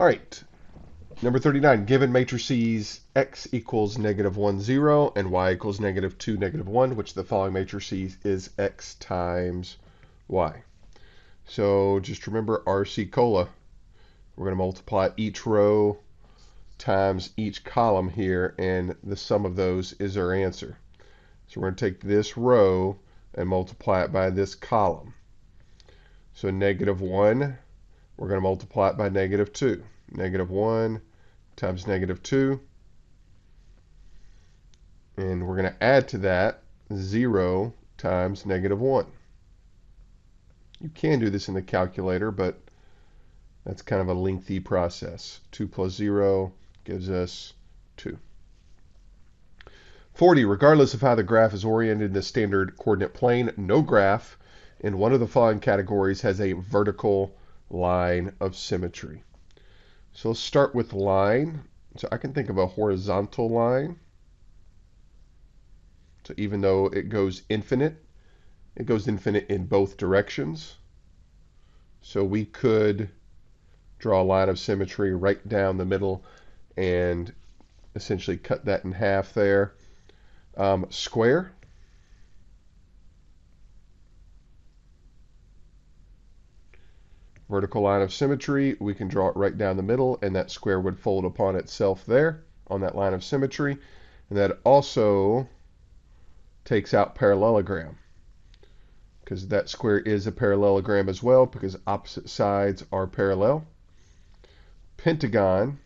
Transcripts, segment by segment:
All right. Number 39, given matrices x equals -1, 0, and y equals -2, -1, which the following matrices is x times y. So just remember RC cola. We're going to multiply each row times each column here, and the sum of those is our answer. So we're going to take this row and multiply it by this column. So -1, we're going to multiply it by -2. -1 times -2. And we're going to add to that 0 times -1. You can do this in the calculator, but that's kind of a lengthy process. 2 plus 0 gives us 2. 40, regardless of how the graph is oriented in the standard coordinate plane, no graph in one of the following categories has a vertical line of symmetry. So let's start with line. So I can think of a horizontal line. So even though it goes infinite in both directions. So we could draw a line of symmetry right down the middle and essentially cut that in half there. Square. Vertical line of symmetry, we can draw it right down the middle, and that square would fold upon itself there on that line of symmetry. And that also takes out parallelogram, because that square is a parallelogram as well, because opposite sides are parallel. Pentagon.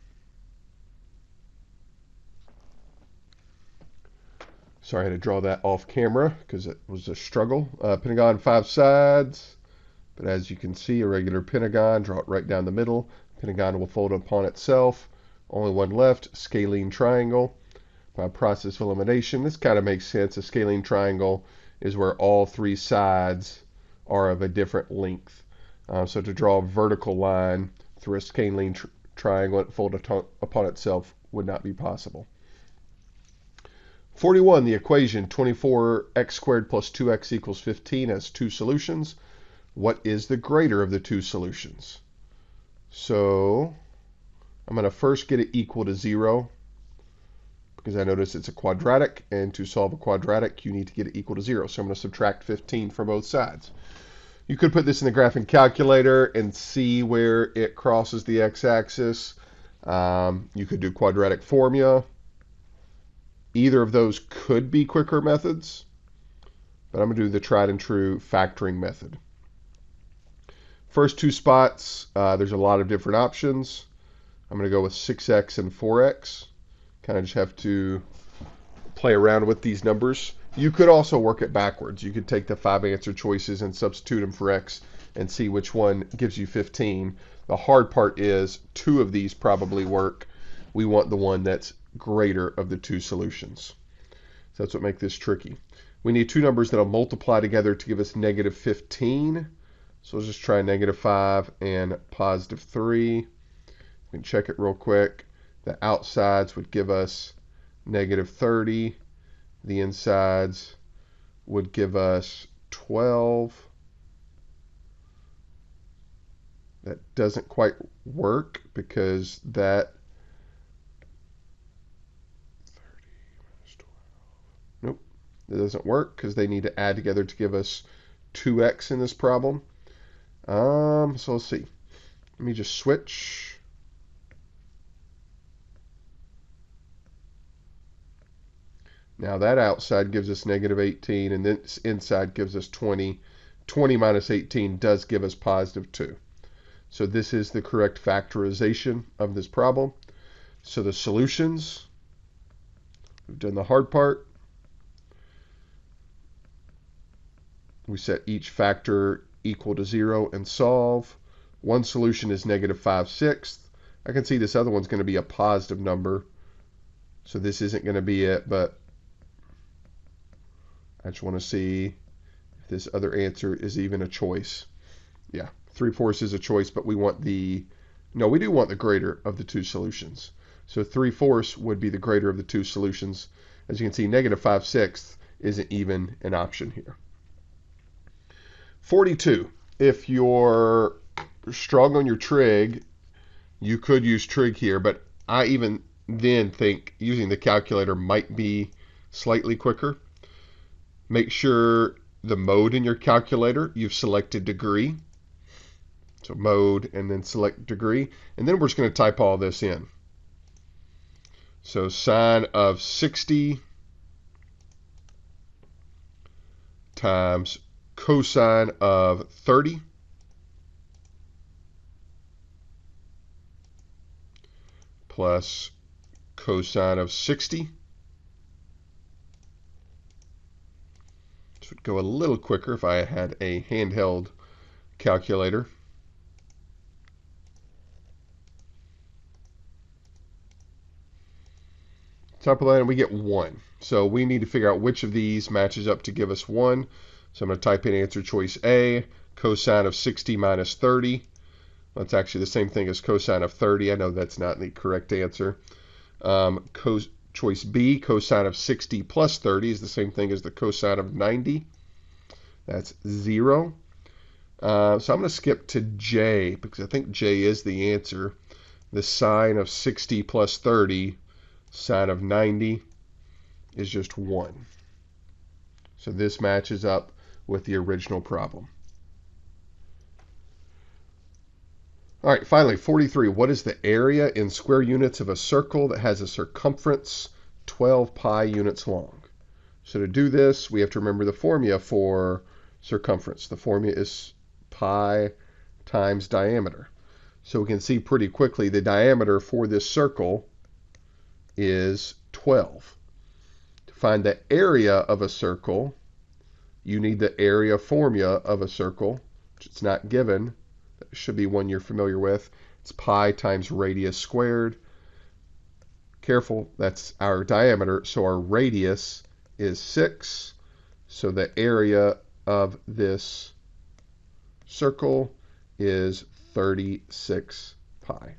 Sorry, I had to draw that off camera because it was a struggle. Pentagon, 5 sides. But as you can see, a regular pentagon, draw it right down the middle. Pentagon will fold upon itself. Only one left, scalene triangle. By process of elimination, this kind of makes sense. A scalene triangle is where all 3 sides are of a different length. So to draw a vertical line through a scalene triangle and fold upon itself would not be possible. 41, the equation 24x squared plus 2x equals 15 has 2 solutions. What is the greater of the 2 solutions? So I'm going to first get it equal to 0, because I notice it's a quadratic, and to solve a quadratic, you need to get it equal to 0. So I'm going to subtract 15 from both sides. You could put this in the graphing calculator and see where it crosses the x-axis. You could do quadratic formula. Either of those could be quicker methods, but I'm going to do the tried and true factoring method. First 2 spots, there's a lot of different options. I'm going to go with 6x and 4x. Kind of just have to play around with these numbers. You could also work it backwards. You could take the 5 answer choices and substitute them for x and see which one gives you 15. The hard part is 2 of these probably work. We want the one that's greater of the 2 solutions. So that's what makes this tricky. We need 2 numbers that'll multiply together to give us -15. So let's just try -5 and +3. We can check it real quick. The outsides would give us -30. The insides would give us 12. That doesn't quite work because that 30 minus 12. Nope, that doesn't work because they need to add together to give us 2x in this problem. So let's see. Let me just switch. Now that outside gives us -18, and this inside gives us 20. 20 minus 18 does give us +2. So this is the correct factorization of this problem. So the solutions, we've done the hard part. We set each factor equal to 0 and solve. One solution is -5/6. I can see this other one's going to be a positive number. So this isn't going to be it, but I just want to see if this other answer is even a choice. Yeah, 3/4 is a choice, but we want no, we do want the greater of the 2 solutions. So 3/4 would be the greater of the 2 solutions. As you can see, -5/6 isn't even an option here. 42, if you're strong on your trig You could use trig here, but I even then think using the calculator might be slightly quicker. Make sure the mode in your calculator, you've selected degree. So mode and then select degree. And then we're just going to type all this in. So sine of 60 times cosine of 30 plus cosine of 60. This would go a little quicker if I had a handheld calculator. Top of that, and we get 1. So we need to figure out which of these matches up to give us 1. So I'm going to type in answer choice A, cosine of 60 minus 30. That's actually the same thing as cosine of 30. I know that's not the correct answer. Choice B, cosine of 60 plus 30 is the same thing as the cosine of 90. That's 0. So I'm going to skip to J because I think J is the answer. The sine of 60 plus 30, sine of 90 is just 1. So this matches up with the original problem. All right, finally, 43. What is the area in square units of a circle that has a circumference 12 pi units long? So to do this, we have to remember the formula for circumference. The formula is pi times diameter. So we can see pretty quickly the diameter for this circle is 12. To find the area of a circle, you need the area formula of a circle, which it's not given. That should be one you're familiar with. It's pi times radius squared. Careful, that's our diameter, so our radius is 6. So the area of this circle is 36 pi.